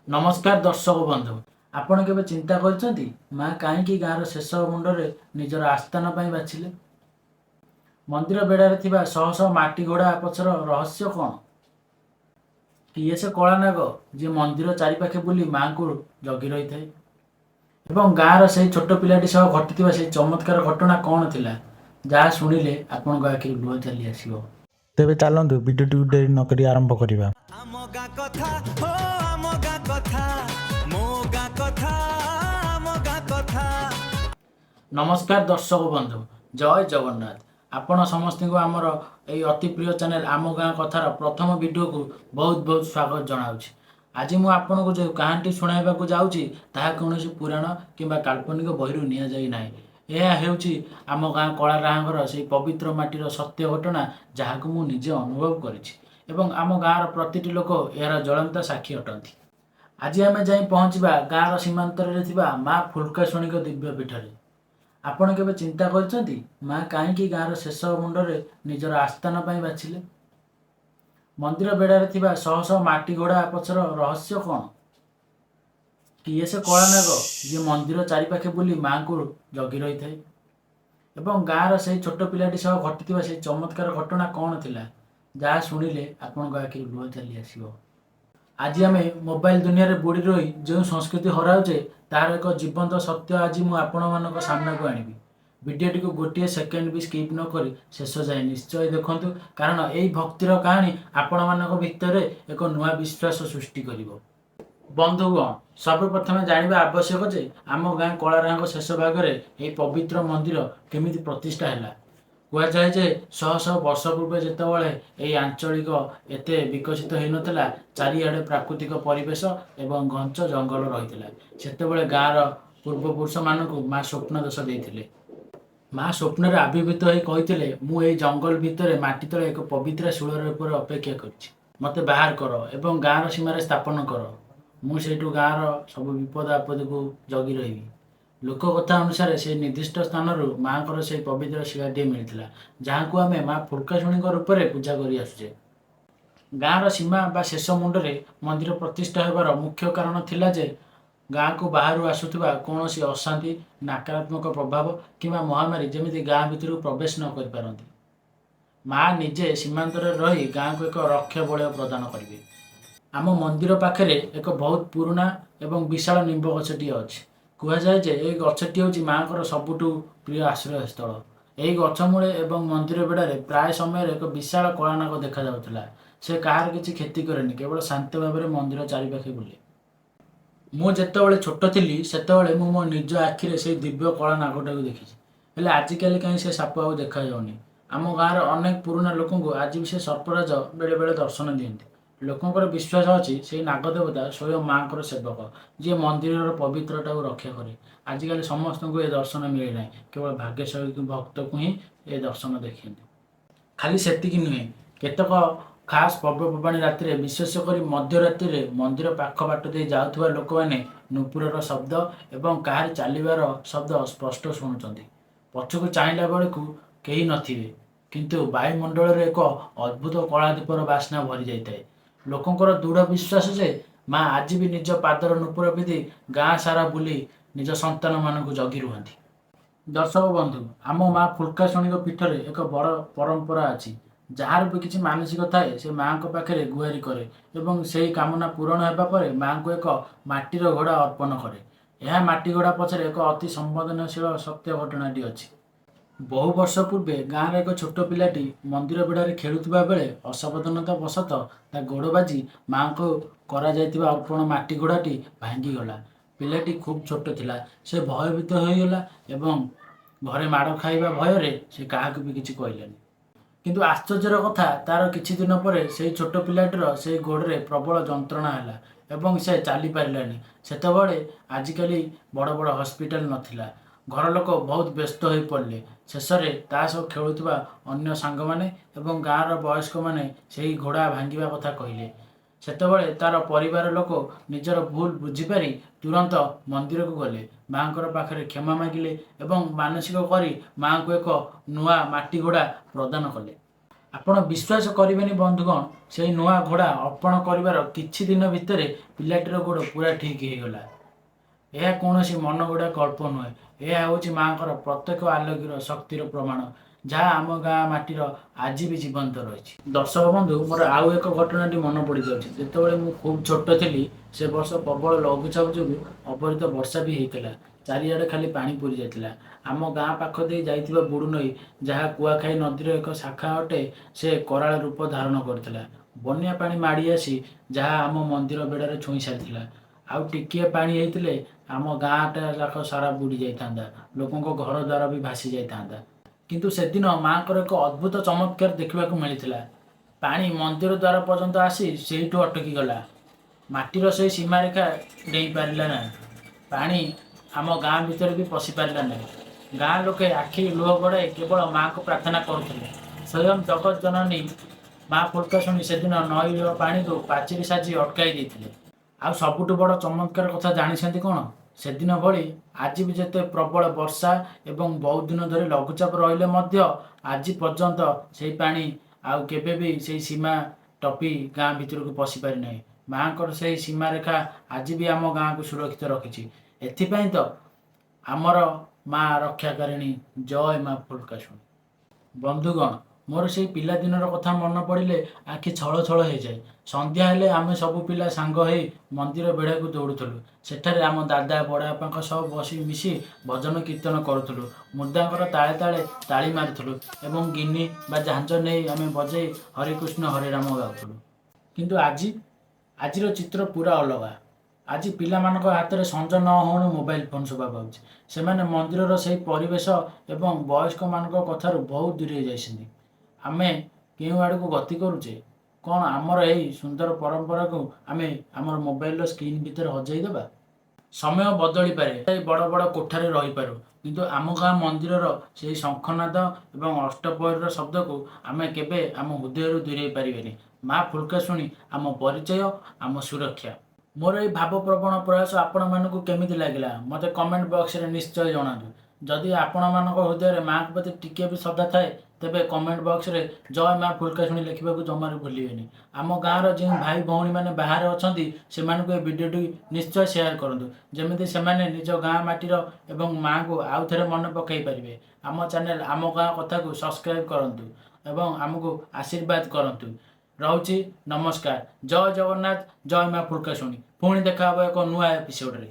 नमस्कार दर्शक बंधु आपण केबे चिंता करछंती मां काहेकि गाँर शेष मुंडरे निजर आस्थान ପାଇଁ ବାଛିଲେ मंदिर बेड़ारे थिबा शह शह माटी घोड़ा पछर रहस्य कौन किए से कला नाग जे मंदिर चारिपाखे बुली मां को जगी रही थाए एवं गाँर से छोट पिलाटी सह घटिथिबा से चमत्कार घटना कौन थिला जहाँ शुणिले आपण आखिर लुह चली आसीबो। तेबे चलतु भिडियो डेरी नक आरंभ करवा। नमस्कार दर्शक बंधु जय जगन्नाथ आपण समस्त को आमर ये अति प्रिय चैनल आम गाँ कथार प्रथम वीडियो को बहुत बहुत स्वागत जनाऊँगी। आज मुझे आपन को जो कहानी शुणाइबा को जाऊँगी ताहा कौन पुराण किंबा काल्पनिक बहिरू निया जाई नाही। यह हेउची आम गाँ कलाराहांगर से पवित्र माटीर सत्य घटना जहाँ को मुझे निजे अनुभव करिछि एवं आम गाँर प्रतिटी लोक यार ज्वलंत साक्षी अटंती। आज आम जाई पहुँचवा गाँर सीमांतर थिबा माँ फुल्काशुणी दिव्य पीठरे। आपण केबे चिंता करछंती मां काहेकि गाँर शेष मुंडरे निजर आस्थान ପାଇଁ ବାଛିଲେ मंदिर बेड़ारे थिबा शह शह माटी घोड़ा पछर रहस्य कौन किए से कला नाग जे मंदिर चारिपाखे बुली मां को जगी रही थाए एवं गाँर से छोट पिलाटी सह घटिथिबा से चमत्कार घटना कौन थिला जहाँ शुणिले आपण आखिर लुह चली आसीबो। आज आम मोबाइल दुनिया रे बुड़ी रही जो संस्कृति हराउचे तार एक जीवंत सत्य आज मुझे आपण मान सामना को आनी। वीडियोटी को गोटे सेकेंड भी स्किप न करी शेष जाए निश्चय देखंतु कारण यही भक्तिर कहानी आपण मान भितर एक नुआ विश्वास सृष्टि करिवो। बंधुगण सर्वप्रथम जानिबा आवश्यक जे आम गाँ कलाराहांग शेष भागरे यही पवित्र मंदिर केमिति प्रतिष्ठा हैला। कहुए जे शह शह वर्ष पूर्वे जितेबाला यही आंचलिक एत विकसित हो नाला चारिआडे प्राकृतिक परिवेश एवं घंच जंगल रही से गाँर पूर्वपुरुष मानक माँ स्वप्न दोष देते। माँ स्वप्न आविर्भूत होते मुझे जंगल भितर माटी तले एक पवित्र शिवर उपर अपेक्षा करी मत बाहर कर एवं गाँर सीमार स्थापन कर मुझे गाँर सब विपद आपद को जगी रही। लोक कथा अनुसार से निर्दिष्ट स्थान माँ को से पवित्र शिलाटे मिलता जहाँ को आम माँ फुल्काशुणी रूप में पूजा कर आसुचे। गाँर सीमा बा शेष मुंडरे मंदिर प्रतिष्ठा होबार मुख्य कारण थिला जे गाँ को बाहर आसुवा कौन अशांति नकारात्मक प्रभाव किंवा महामारी जमी गाँ भितर प्रवेश न कर पारती। माँ निजे सीमांतर रही गाँ को एक रक्षा बलय प्रदान करेंगे। आम मंदिर पाखे एक बहुत पुराना एवं विशाल निंब गछटी अच्छी। कहुए जे ये गछटी हूँ माँ को सबुठ प्रिय आश्रय स्थल। यही गछ मूले एवं मंदिर बेड़ारे प्राय समय एक विशाल कलानाग देखा जाउथला। से कहार किसी क्षति करेनि केवल शांत भाव में मंदिर चारिपाखे बुले। मु जेतेबेले छोट थी सेतेबेले मु मो निज आखिरे से दिव्य कलानागटा को देखी हेले आजिकल कहीं से साप आउ देखा जाउनी। आम गाँर अनेक पुराना लोक आज भी से सर्पराज बेले बेले दर्शन दियंती। लोकंर विश्वास अच्छी से नागदेवता स्वयं माँ को सेवक जी मंदिर पवित्रता को रक्षा करे। आजिकल समस्त को यह दर्शन मिले ना केवल भाग्यशाली भक्त को ही ये दर्शन देखते। खाली सेतिकी नुहे केतक खास पर्वपर्वाणी राति विशेषकर मध्यरात्रि मंदिर पाख बाट दे जाउथुवा लोक मैंने नुपुरर शब्द एवं कहार चलिबार शब्द स्पष्ट शुणुचंती। पछकु चाहला बेलू कहीं नथिबे किंतु वायुमंडल रे एक अद्भुत कलादीपर बास्ना भरी जाए। लोकंर दृढ़ विश्वास जे माँ आज भी निज पादर नुपुर विधि गाँ सारा बुली निज संतान मानक जगी रुहंती। दर्शक बंधु आम माँ फुल्काशुणी पीठरे एक बड़ परंपरा अच्छी जार भी किसी मानसिक थाए से माँ को पाखे गुहारी करे एवं से कामना पूरण होगा पर माँ को एक माटीर घोड़ा अर्पण करे। यह माटी घोड़ा पछरे एक अति संवेदनशील सत्य घटनाटी अच्छी। बहु वर्ष पूर्वे गाँव एक छोट पिलाटी मंदिर बेड़ारे खेलुवा बेले असावधानता बसत ता गोड़ बाजी माँ को करा जाइतिबा अर्पण माटी घोड़ाटी भांगीगला। पिलाटी खूब छोट थिला से भयभीत होईगला एवं घरे माड़ खाइबा भୟରେ से काहाकु भी किछि कहलेनी। किंतु आश्चर्यर कथा तार किछि दिन पर से छोट पिलाटीर से गोड़े प्रबल जंत्रणा हैला एवं से चली पारिलानी। सेतबेले आजिकली बड़ बड़ हॉस्पिटल नथिला। घर लोक बहुत व्यस्त हो पड़े। शेष में तास खेलुवा अन्य सांग माने एवं गाँर वयस्क माने से घोड़ा भांगा कथा कहले। सेतबेले तार परिवार लोक निजर भूल बुझीपारी तुरंत मंदिर को गले माँ को पाखे क्षमा मागिले एवं मानसिक करी माँ को एक नुआ माटी घोड़ा प्रदान कले। ଆପଣ ବିଶ୍ୱାସ କରିବେନି ବନ୍ଧୁଗଣ, ସେଇ ନୂଆ ଘୋଡ଼ା ଅର୍ପଣ କରିବାର କିଛି ଦିନ ଭିତରେ ପିଲାଟିର ଗୋଡ଼ ପୁରା ଠିକ୍ ହେଇଗଲା। ଏହା କୌଣସି ମନଗଢ଼ା ଗଳ୍ପ ନୁହେଁ, ଏହା ହେଉଛି ମାଙ୍କର ପ୍ରତ୍ୟେକ ଆଲୋକର ଶକ୍ତିର ପ୍ରମାଣ, ଯାହା ଆମ ଗାଁ ମାଟିର ଆଜି ବି ଜୀବନ୍ତ ରହିଛି। ଦର୍ଶକ ବନ୍ଧୁ, ମୋର ଆଉ ଏକ ଘଟଣାଟି ମନେ ପଡ଼ିଯାଉଛି। ଯେତେବେଳେ ମୁଁ ଖୁବ୍ ଛୋଟ ଥିଲି, ସେ ବର୍ଷ ପ୍ରବଳ ଲଘୁଚାପ ଯୋଗୁଁ ଅବିରତ ବର୍ଷା ବି ହେଇଥିଲା। ଚାରିଆଡ଼େ ଖାଲି ପାଣି ପୁରି ଯାଇଥିଲା। ଆମ ଗାଁ ପାଖ ଦେଇ ଯାଇଥିବା ବୁଡ଼ୁ ନଈ, ଯାହା କୁଆଖାଇ ନଦୀର ଏକ ଶାଖା ଅଟେ, ସେ କରାଳ ରୂପ ଧାରଣ କରିଥିଲା। ବନ୍ୟା ପାଣି ମାଡ଼ି ଆସି ଯାହା ଆମ ମନ୍ଦିର ବେଢ଼ାରେ ଛୁଇଁ ସାରିଥିଲା। ଆଉ ଟିକିଏ ପାଣି ହେଇଥିଲେ ଆମ ଗାଁଟା ଯାକ ସାରା ବୁଡ଼ି ଯାଇଥାନ୍ତା, ଲୋକଙ୍କ ଘର ଦ୍ୱାର ବି ଭାସି ଯାଇଥାନ୍ତା। କିନ୍ତୁ ସେଦିନ ମାଙ୍କର ଏକ ଅଦ୍ଭୁତ ଚମତ୍କାର ଦେଖିବାକୁ ମିଳିଥିଲା। ପାଣି ମନ୍ଦିର ଦ୍ୱାର ପର୍ଯ୍ୟନ୍ତ ଆସି ସେଇଠୁ ଅଟକିଗଲା। ମାଟିର ସେହି ସୀମାରେଖା ଡେଇଁ ପାରିଲା ନାହିଁ। ପାଣି ଆମ ଗାଁ ଭିତରେ ବି ପଶି ପାରିଲା ନାହିଁ। ଗାଁ ଲୋକେ ଆଖି ଲୁହ ଗଡ଼ାଇ କେବଳ ମାଆଙ୍କୁ ପ୍ରାର୍ଥନା କରୁଥିଲେ। ସ୍ୱୟଂ ଜଗତ ଜନନୀ ମା ଫୁଲକାଶୁଣୀ ସେଦିନ ନଈର ପାଣିକୁ ପାଚେରୀ ସାଜି ଅଟକାଇ ଦେଇଥିଲେ। ଆଉ ସବୁଠୁ ବଡ଼ ଚମତ୍କାର କଥା ଜାଣିଛନ୍ତି କ'ଣ? ସେଦିନ ଭଳି ଆଜି ବି ଯେତେ ପ୍ରବଳ ବର୍ଷା ଏବଂ ବହୁତ ଦିନ ଧରି ଲଘୁଚାପ ରହିଲେ ମଧ୍ୟ ଆଜି ପର୍ଯ୍ୟନ୍ତ ସେହି ପାଣି ଆଉ କେବେ ବି ସେହି ସୀମା ଟପି ଗାଁ ଭିତରକୁ ପଶି ପାରିନାହିଁ। ମାଆଙ୍କର ସେହି ସୀମାରେଖା ଆଜି ବି ଆମ ଗାଁକୁ ସୁରକ୍ଷିତ ରଖିଛି। ଏଥିପାଇଁ ତ ଆମର ମା ରକ୍ଷାକାରିଣୀ, ଜୟ ମା ଫୁଲକାଶୁଣୀ। ବନ୍ଧୁଗଣ, ମୋର ସେହି ପିଲାଦିନର କଥା ମନେ ପଡ଼ିଲେ ଆଖି ଛଳ ଛଳ ହେଇଯାଏ। ସନ୍ଧ୍ୟା ହେଲେ ଆମେ ସବୁ ପିଲା ସାଙ୍ଗ ହେଇ ମନ୍ଦିର ବେଢ଼ାକୁ ଦୌଡ଼ୁଥିଲୁ। ସେଠାରେ ଆମ ଦାଦା ବଡ଼ବାପାଙ୍କ ସହ ମିଶି ଭଜନ କୀର୍ତ୍ତନ କରୁଥିଲୁ। ମୃଦଙ୍ଗର ତାଳେ ତାଳେ ତାଳି ମାରୁଥିଲୁ ଏବଂ ଗିନି ବା ଝାଞ୍ଜ ନେଇ ଆମେ ବଜେଇ ହରେକୃଷ୍ଣ ହରେ ରାମ ଗାଉଥିଲୁ। କିନ୍ତୁ ଆଜିର ଚିତ୍ର ପୁରା ଅଲଗା। ଆଜି ପିଲାମାନଙ୍କ ହାତରେ ସଞ୍ଜ ନ ହଉଣୁ ମୋବାଇଲ ଫୋନ୍ ଶୋଭା ପାଉଛି। ସେମାନେ ମନ୍ଦିରର ସେହି ପରିବେଶ ଏବଂ ବୟସ୍କମାନଙ୍କ କଥାରୁ ବହୁତ ଦୂରେଇ ଯାଇଛନ୍ତି। ଆମେ କେଉଁ ଆଡ଼କୁ ଗତି କରୁଛେ? କ'ଣ ଆମର ଏହି ସୁନ୍ଦର ପରମ୍ପରାକୁ ଆମେ ଆମର ମୋବାଇଲର ସ୍କ୍ରିନ୍ ଭିତରେ ହଜାଇ ଦେବା? ସମୟ ବଦଳିପାରେ, ବଡ଼ ବଡ଼ କୋଠାରେ ରହିପାରୁ, କିନ୍ତୁ ଆମ ଗାଁ ମନ୍ଦିରର ସେହି ଶଙ୍ଖନାଦ ଏବଂ ଅଷ୍ଟପ୍ରହରୀର ଶବ୍ଦକୁ ଆମେ କେବେ ଆମ ହୃଦୟରୁ ଦୂରେଇ ପାରିବାନି। ମା ଫୁଲକାଶୁଣୀ ଆମ ପରିଚୟ, ଆମ ସୁରକ୍ଷା। ମୋର ଏହି ଭାବପ୍ରବଣ ପ୍ରୟାସ ଆପଣମାନଙ୍କୁ କେମିତି ଲାଗିଲା ମୋତେ କମେଣ୍ଟ ବକ୍ସରେ ନିଶ୍ଚୟ ଜଣାନ୍ତୁ। ଯଦି ଆପଣମାନଙ୍କ ହୃଦୟରେ ମାଆଙ୍କ ପ୍ରତି ଟିକିଏ ବି ଶ୍ରଦ୍ଧା ଥାଏ, ତେବେ କମେଣ୍ଟ ବକ୍ସରେ ଜୟ ମା ଫୁଲକାଶୁଣୀ ଲେଖିବାକୁ ଜମାରୁ ଭୁଲିବେନି। ଆମ ଗାଁର ଯେଉଁ ଭାଇ ଭଉଣୀମାନେ ବାହାରେ ଅଛନ୍ତି, ସେମାନଙ୍କୁ ଏ ଭିଡ଼ିଓଟି ନିଶ୍ଚୟ ସେୟାର କରନ୍ତୁ, ଯେମିତି ସେମାନେ ନିଜ ଗାଁ ମାଟିର ଏବଂ ମାଆଙ୍କୁ ଆଉ ଥରେ ମନେ ପକାଇ ପାରିବେ। ଆମ ଚ୍ୟାନେଲ ଆମ ଗାଁ କଥାକୁ ସବସ୍କ୍ରାଇବ୍ କରନ୍ତୁ ଏବଂ ଆମକୁ ଆଶୀର୍ବାଦ କରନ୍ତୁ। ରହୁଛି, ନମସ୍କାର। ଜୟ ଜଗନ୍ନାଥ, ଜୟ ମା ଫୁଲକାଶୁଣୀ। ପୁଣି ଦେଖା ହେବ ଏକ ନୂଆ ଏପିସୋଡ଼ରେ।